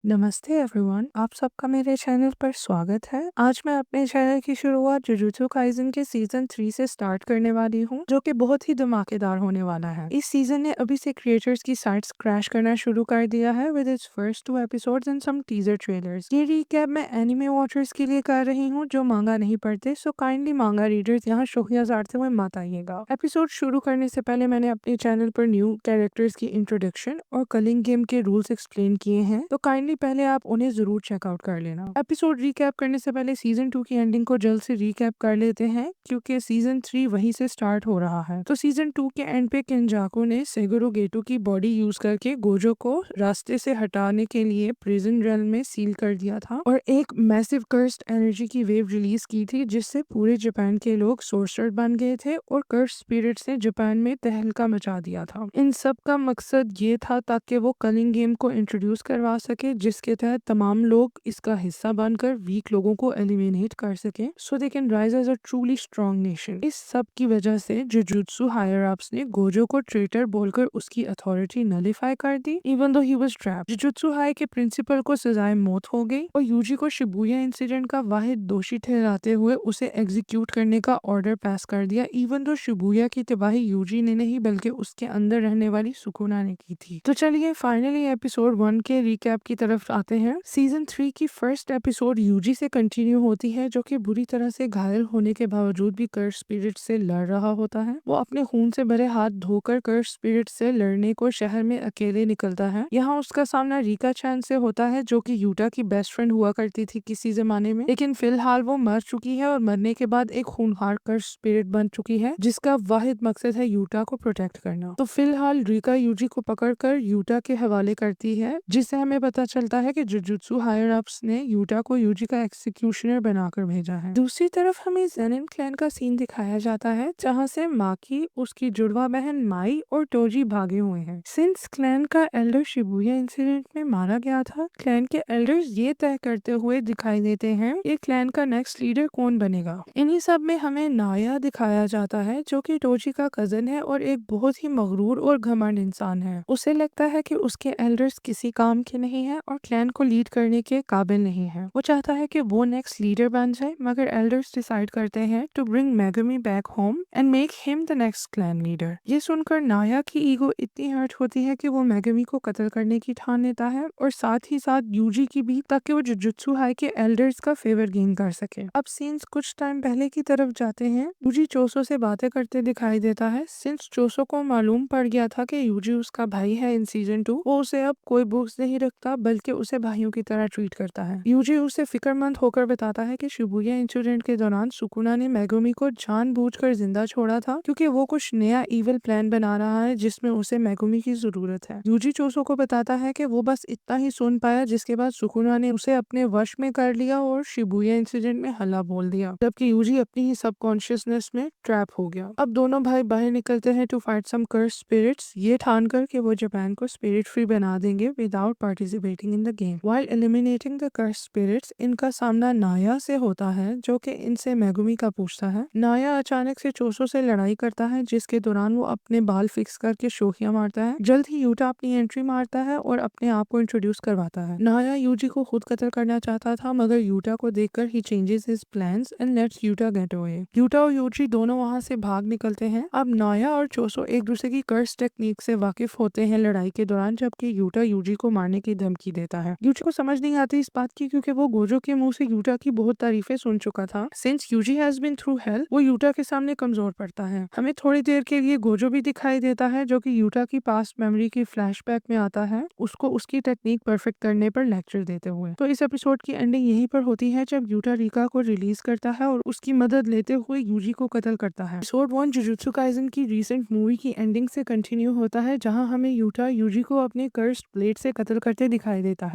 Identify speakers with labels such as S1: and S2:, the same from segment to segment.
S1: नमस्ते एवरीवन, आप सबका मेरे चैनल पर स्वागत है। आज मैं अपने चैनल की शुरुआत जुजुत्सु काइसेन के सीजन 3 से स्टार्ट करने वाली हूँ, जो कि बहुत ही धमाकेदार होने वाला है। इस सीजन ने अभी से क्रिएटर्स की साइट्स क्रैश करना शुरू कर दिया है with its first 2 episodes and some teaser trailers. ये रिकैप मैं एनिमे वॉचर्स के लिए कर रही हूँ जो मांगा नहीं पढ़ते, सो काइंडली मांगा रीडर्स यहाँ शोखिया झाड़ते हुए मत आइएगा। एपिसोड शुरू करने से पहले मैंने अपने चैनल पर न्यू कैरेक्टर्स की इंट्रोडक्शन और कलिंग गेम के रूल्स एक्सप्लेन किए हैं, तो काइंडली पहले आप उन्हें जरूर चेकआउट कर लेना। एपिसोड रिकैप करने से पहले सीजन 2 की एंडिंग को जल्द से रिकैप कर लेते हैं, क्योंकि सीजन 3 वहीं से स्टार्ट हो रहा है। तो सीजन 2 के एंड पे केंजाकू ने सेगुरो गेटो की बॉडी यूज करके गोजो को रास्ते से हटाने के लिए प्रिजन रेल में सील कर दिया था और एक मैसिव कर्स्ड एनर्जी की वेव रिलीज की थी, जिससे पूरे जापान के लोग सोर्सर बन गए थे और कर्स्ड स्पिरिट्स ने जापान में तहलका मचा दिया था। इन सब का मकसद ये था ताकि वो कलिंग गेम को इंट्रोड्यूस करवा सके, जिसके तहत तमाम लोग इसका हिस्सा बनकर वीक लोगों को एलिमिनेट कर सके, so they can rise as a truly strong nation. इस सब की वजह से जुजुत्सु हायर अप्स ने गोजो को ट्रेटर बोलकर उसकी अथॉरिटी नलिफाई कर दी, even though he was trapped. Jujutsu High के प्रिंसिपल को सजाए मौत हो गई और यूजी को शिबुया इंसिडेंट का वाहिद दोषी ठहराते हुए उसे एग्जीक्यूट करने का ऑर्डर पास कर दिया, इवन दो शिबुया की तबाही यूजी ने नहीं बल्कि उसके अंदर रहने वाली सुकुना ने की थी। तो चलिए फाइनली एपिसोड 1 के रिकैप की तरफ आते हैं। सीजन 3 की फर्स्ट एपिसोड यूजी से कंटिन्यू होती है, जो कि बुरी तरह से घायल होने के बावजूद भी कर्स स्पिरिट से लड़ रहा होता है। वो अपने खून से भरे हाथ धोकर कर्स स्पिरिट से लड़ने को शहर में अकेले निकलता है। यहाँ उसका सामना रिका चैन से होता है, जो कि यूटा की बेस्ट फ्रेंड हुआ करती थी किसी जमाने में, लेकिन फिलहाल वो मर चुकी है और मरने के बाद एक खूनखार कर्स स्पिरिट बन चुकी है, जिसका वाहिद मकसद है यूटा को प्रोटेक्ट करना। तो फिलहाल रिका यूजी को पकड़कर यूटा के हवाले करती है, जिससे हमें पता चलता है कि जुजुत्सु हायर अप्स ने यूटा को यूजी का एक्सिक्यूशनर बनाकर भेजा है। दूसरी तरफ हमें ज़ेनिन क्लैन का सीन दिखाया जाता है, जहां से माकी, उसकी जुड़वा बहन माई और टोजी भागे हुए हैं। सिंस क्लैन का एल्डर शिबुया इंसिडेंट में मारा गया था, क्लैन के एल्डर्स ये तय करते हुए दिखाई देते हैं कि क्लैन का नेक्स्ट लीडर कौन बनेगा। इन्हीं सब में हमें नाया दिखाया जाता है, जो कि टोजी का कजन है और एक बहुत ही मगरूर और घमंड इंसान है। उसे लगता है कि उसके एल्डर्स किसी काम के नहीं है और क्लैन को लीड करने के काबिल नहीं है। वो चाहता है कि वो नेक्स्ट लीडर बन जाए, मगर एल्डर्स डिसाइड करते हैं to bring Megumi back home and make him the next clan leader. ये सुनकर नाया की ईगो इतनी हर्ट होती है कि वो मेगुमी को कत्ल करने की ठान लेता है और साथ ही साथ यूजी की भी, ताकि वो जुजुत्सु हाई के एल्डर्स का फेवर गेन कर सके। अब सीन्स कुछ टाइम पहले की तरफ जाते हैं। यूजी चोसो से बातें करते दिखाई देता है। सिंस चोसो को मालूम पड़ गया था कि यूजी उसका भाई है इन सीजन 2, वो उसे अब कोई बुक्स नहीं रखता बल्कि उसे भाइयों की तरह ट्रीट करता है। यूजी उसे फिक्रमंद होकर बताता है कि शिबुया इंसिडेंट के दौरान सुकुना ने मेगुमी को जानबूझकर जिंदा छोड़ा था, क्योंकि वो कुछ नया इविल प्लान बना रहा है जिसमें उसे मेगुमी की जरूरत है। यूजी चोसो को बताता है कि वो बस इतना ही सुन पाया, जिसके बाद सुकुना ने उसे अपने वश में कर लिया और शिबुया इंसिडेंट में हल्ला बोल दिया, जबकि यूजी अपनी ही सबकॉन्शियसनेस में ट्रैप हो गया। अब दोनों भाई बाहर निकलते हैं to fight some curse spirits, ये ठानकर कि वो जापान को स्पिरिट फ्री बना देंगे without participating in the game. While eliminating the curse spirits, इनका सामना नाया से होता है, जो कि इनसे मेगुमी का पूछता है। नाया अचानक से चोसो से लड़ाई करता है, जिसके दौरान वो अपने बाल फिक्स करके शोखियां मारता है। जल्द ही यूटा अपनी एंट्री मारता है और अपने आप को इंट्रोड्यूस करवाता है। नाया यूजी को खुद कत्ल करना चाहता था, मगर यूटा को देखकर ही changes his plans and lets Yuta get away. Yuta और यूजी दोनों वहां से भाग निकलते हैं। अब नाया और चोसो एक दूसरे की कर्स टेक्निक से वाकिफ होते हैं लड़ाई के दौरान, जबकि यूटा यूजी को मारने की धमकी देता है। यूजी को समझ नहीं आती इस बात की, क्योंकि वो गोजो के मुंह से यूटा की बहुत तारीफें सुन चुका था। Since Yuji has been through hell, वो यूटा के सामने कमजोर पड़ता है। हमें थोड़ी देर के लिए गोजो भी दिखाई देता है, जो कि यूटा की पास्ट मेमोरी की फ्लैशबैक में आता है, उसको उसकी टेक्निक परफेक्ट करने पर लेक्चर देते हुए। तो इस एपिसोड की एंडिंग यहीं पर होती है, जब यूटा रिका को रिलीज करता है और उसकी मदद लेते हुए यूजी को कत्ल करता है। एपिसोड 1 जुजुत्सु काइसेन की रीसेंट मूवी की एंडिंग से कंटिन्यू होता है, जहां हमें यूटा यूजी को अपने कर्स्ड ब्लेड से कत्ल करते दिखाई देता है।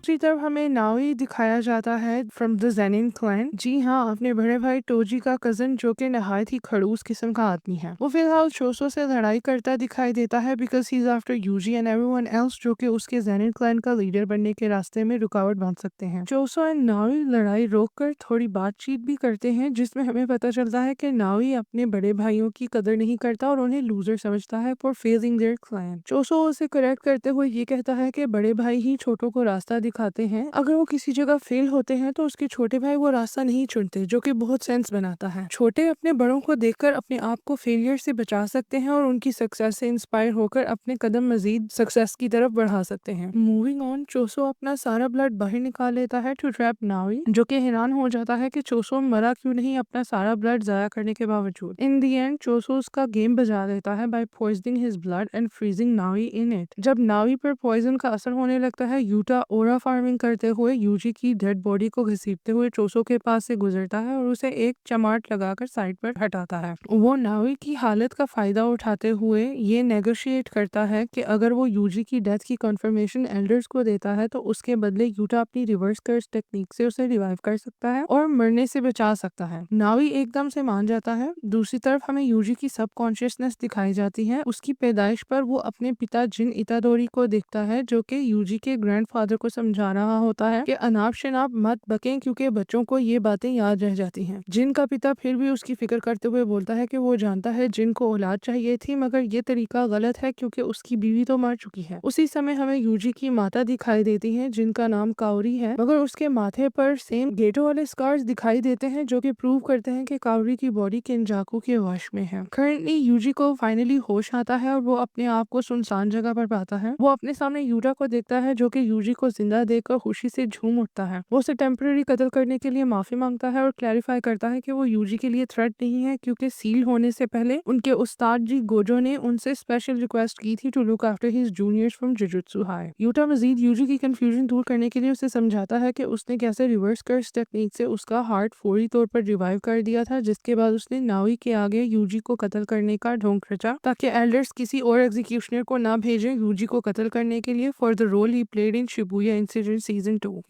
S1: दूसरी तरफ हमें नाओई दिखाया जाता है फ्रॉम द जेनिन क्लैन। जी हाँ, अपने बड़े भाई टोजी का कजन जो कि नहायत ही खड़ूस किस्म का आदमी है। वो फिलहाल चोसो से लड़ाई करता दिखाई देता है because he is after Yuji and everyone else जो कि उसके जेनिन क्लैन का लीडर बनने के रास्ते में रुकावट बन सकते हैं। चोसो एंड नाओई लड़ाई रोककर थोड़ी बातचीत भी करते हैं जिसमें हमें पता चलता है कि नाओई अपने बड़े भाइयों की कदर नहीं करता और उन्हें लूजर समझता है फॉर फेलिंग देयर क्लैन। चोसो उसे करेक्ट करते हुए ये कहता है कि बड़े भाई ही छोटों को रास्ता दिखाते हैं। अगर वो किसी जगह फेल होते हैं तो उसके छोटे भाई वो रास्ता नहीं चुनते, जो कि बहुत सेंस बनाता है। छोटे अपने बड़ों को देखकर अपने आप को फेलियर से बचा सकते हैं और उनकी सक्सेस से इंस्पायर होकर अपने कदम मजीद सक्सेस की तरफ बढ़ा सकते हैं। मूविंग ऑन, चोसो अपना सारा ब्लड बाहर निकाल लेता है टू ट्रैप नाओई, जो कि हैरान हो जाता है कि चोसो मरा क्यों नहीं अपना सारा ब्लड जाया करने के बावजूद। इन दी एंड चोसो उसका गेम बजा देता है by poisoning his blood and freezing Naoi in it. जब नाओई पर पॉइजन का असर होने लगता है, यूटा ओरा फार्मिंग करते हुए यूजी की डेड बॉडी को घसीटते हुए चोसो के पास से गुजरता है और उसे एक चमाट लगाकर साइड पर हटाता है। वो नाओई की हालत का फायदा उठाते हुए ये नेगोशिएट करता है कि अगर वो यूजी की डेथ की कंफर्मेशन एल्डर्स को देता है तो उसके बदले यूटा अपनी रिवर्स कर्स टेक्निक से उसे रिवाइव कर सकता है और मरने से बचा सकता है। नाओई एकदम से मान जाता है। दूसरी तरफ हमें यूजी की सबकॉन्शियसनेस दिखाई जाती है। उसकी पैदाइश पर वो अपने पिता जिन इतादोरी को देखता है जो कि यूजी के ग्रैंडफादर को समझा रहा होता है कि अनाप शनाप मत बकें क्योंकि बच्चों को ये बातें याद रह जाती हैं। जिन का पिता फिर भी उसकी फिक्र करते हुए बोलता है कि वो जानता है जिन को औलाद चाहिए थी मगर ये तरीका गलत है क्योंकि उसकी बीवी तो मर चुकी है। उसी समय हमें यूजी की माता दिखाई देती है जिनका नाम काउरी है, मगर उसके माथे पर सेम गेटो वाले स्कार्स दिखाई देते हैं जो कि प्रूव करते हैं कि काउरी की बॉडी केंजाकू के वश में है। करंटली यूजी को फाइनली होश आता है और वो अपने आप को सुनसान जगह पर पाता है। वो अपने सामने यूटा को देखता है जो कि यूजी को जिंदा देखकर खुशी से झूम उठता है। वो उसे टेम्पररी कत्ल करने के लिए माफी मांगता है और क्लैरिफाई करता है कि वो यूजी के लिए थ्रेट नहीं है क्योंकि सील होने से पहले उनके उस्ताद जी गोजो ने उनसे स्पेशल रिक्वेस्ट की थी to look after his juniors from Jujutsu High. Yuta मजीद यूजी की कंफ्यूजन दूर करने के लिए उसे समझाता है कि उसने कैसे रिवर्स कर्स टेक्निक से उसका हार्ट फौरी तौर पर रिवाइव कर दिया था, जिसके बाद उसने नाओई के आगे यूजी को कत्ल करने का ढोंग रचा ताकि एल्डर्स किसी और एग्जीक्यूशनर को ना भेजें यूजी को कत्ल करने के लिए for the role he played in Shibuya incident season 2।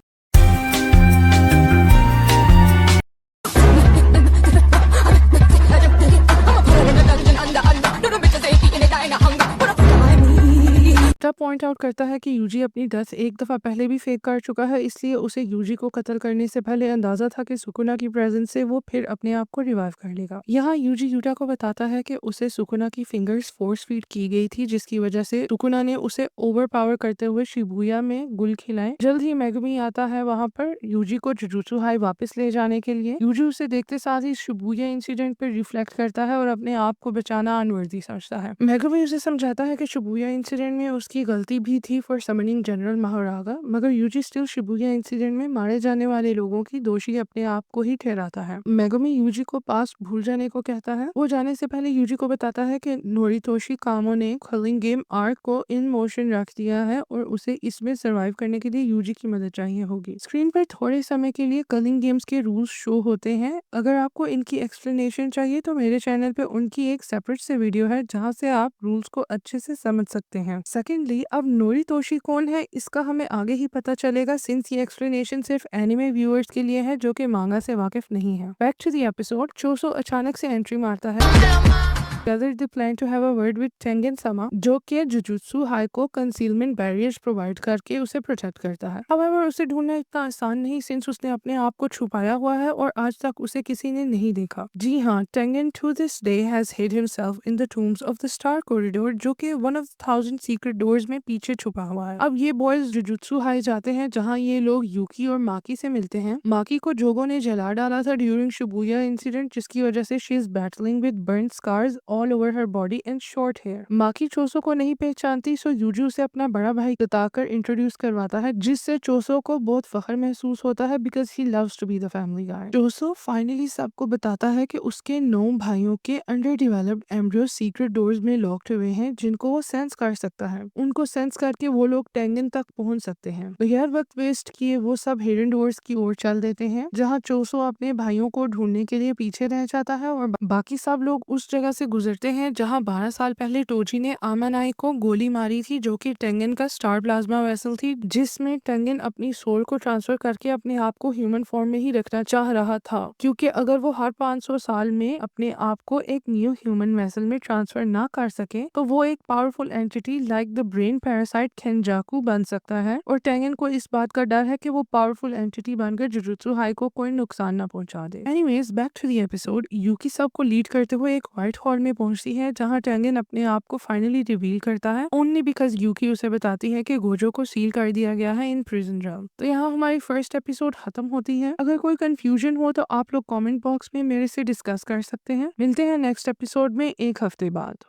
S1: Point out करता है कि यूजी अपनी डेथ एक दफा पहले भी फेक कर चुका है, इसलिए उसे यूजी को कत्ल करने से पहले अंदाजा था कि सुकुना की प्रेजेंस से वो फिर अपने आप को रिवाइव कर लेगा। यहाँ यूजी यूटा को बताता है कि उसे सुकुना की फिंगर्स फोर्स फीड की गई थी जिसकी वजह से सुकुना ने उसे ओवर पावर करते हुए शिबुया में गुल खिलाए। जल्द ही मेगुमी आता है वहाँ पर यूजी को जुजुत्सु हाई वापस ले जाने के लिए। यूजी उसे देखते साथ ही शिबुया इंसिडेंट पर रिफ्लेक्ट करता है और अपने आप को बचाना अनवर्दी समझता है। मेगुमी उसे समझाता है कि शिबुया इंसिडेंट में उसकी गलती भी थी फॉर समनिंग जनरल महारागा, मगर यूजी स्टिल शिबुया इंसिडेंट में मारे जाने वाले लोगों की दोषी अपने आप को ही ठहराता है। मेगुमी यूजी को पास भूल जाने को कहता है। वो जाने से पहले यूजी को बताता है कि नोरितोशी कामो ने कलिंग गेम आर्क को इन मोशन रख दिया है और उसे इसमें सर्वाइव करने के लिए यूजी की मदद चाहिए होगी। स्क्रीन पर थोड़े समय के लिए कलिंग गेम्स के रूल्स शो होते हैं। अगर आपको इनकी एक्सप्लेनेशन चाहिए तो मेरे चैनल पे उनकी एक सेपरेट से वीडियो है जहाँ से आप रूल्स को अच्छे से समझ सकते हैं। सेकेंडली, अब नोरितोशी कौन है इसका हमें आगे ही पता चलेगा सिंस ये एक्सप्लेनेशन सिर्फ एनिमे व्यूअर्स के लिए है जो कि मांगा से वाकिफ नहीं है। बैक टू द एपिसोड, चोसो अचानक से एंट्री मारता है। Together they plan to have a word with Tengen Sama, जो कि जुजुत्सु हाई को कंसीलमेंट बैरियर्स प्रोवाइड करके उसे प्रोटेक्ट करता है। However, उसे ढूंढना इतना आसान नहीं सिंस उसने अपने आप को छुपाया हुआ है और आज तक उसे किसी ने नहीं देखा। जी हाँ, Tengen to this day has hid himself in the tombs of the Star Corridor, जो कि one of the 1000 secret doors में पीछे छुपा हुआ है। अब ये बॉयज जुजुत्सु हाई जाते हैं जहाँ ये लोग यूकी और माकी से मिलते हैं। माकी को जोगो ने जला डाला था ड्यूरिंग शिबुया इंसिडेंट, जिसकी वजह से she is battling with burn scars all over her body and short hair। Maki Choso को नहीं पहचानती, सो यूजी उसे अपना बड़ा भाई बताकर इंट्रोड्यूस करवाता है, जिससे चोसो को बहुत फख्र महसूस होता है because he loves to be the family guy. Choso finally सबको बताता है कि उसके 9 भाइयों के under developed embryo secret doors में लॉक्ड हुए हैं जिनको वो सेंस कर सकता है। उनको सेंस करके वो लोग टेंगन तक पहुंच सकते हैं। बगैर वक्त वेस्ट किए वो सब हिडन डोर्स की ओर चल देते हैं जहाँ चोसो अपने भाइयों को ढूंढने के लिए पीछे रह जाता है और बाकी सब लोग उस जगह से गुजरते हैं जहां 12 साल पहले टोजी ने आमानाई को गोली मारी थी, जो कि टेंगन का स्टार प्लाज्मा वेसल थी, जिसमें टेंगन अपनी सोल को ट्रांसफर करके अपने आप को ह्यूमन फॉर्म में ही रखना चाह रहा था, क्योंकि अगर वो हर 500 साल में अपने आप को एक न्यू ह्यूमन वेसल में ट्रांसफर ना कर सके तो वो एक powerful entity like the brain parasite Kenjaku बन सकता है। और टेंगन को इस बात का डर है कि वो पावरफुल एंटिटी बनकर जुजुत्सु हाई को कोई नुकसान ना पहुंचा दे। Anyways, back to the episode. Yuki सबको लीड करते हुए एक व्हाइट हॉल में पहुंचती है जहां टेंगन अपने आप को फाइनली रिवील करता है, ओनली बिकॉज यूकी उसे बताती है कि गोजो को सील कर दिया गया है इन प्रिजन realm। तो यहाँ हमारी फर्स्ट एपिसोड खत्म होती है। अगर कोई कंफ्यूजन हो तो आप लोग कमेंट बॉक्स में मेरे से डिस्कस कर सकते हैं। मिलते हैं नेक्स्ट एपिसोड में एक हफ्ते बाद।